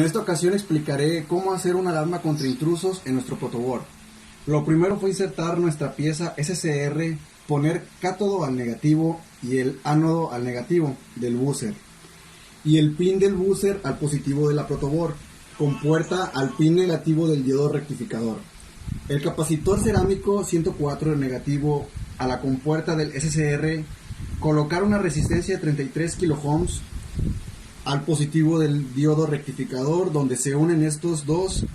en esta ocasión explicaré cómo hacer una alarma contra intrusos en nuestro protoboard. Lo primero fue insertar nuestra pieza SCR, poner cátodo al negativo y el ánodo al negativo del buzzer, y el pin del buzzer al positivo de la protoboard, con puerta al pin negativo del diodo rectificador. El capacitor cerámico 104 negativo a la compuerta del SCR, colocar una resistencia de 33 kΩ al positivo del diodo rectificador, donde se unen estos dos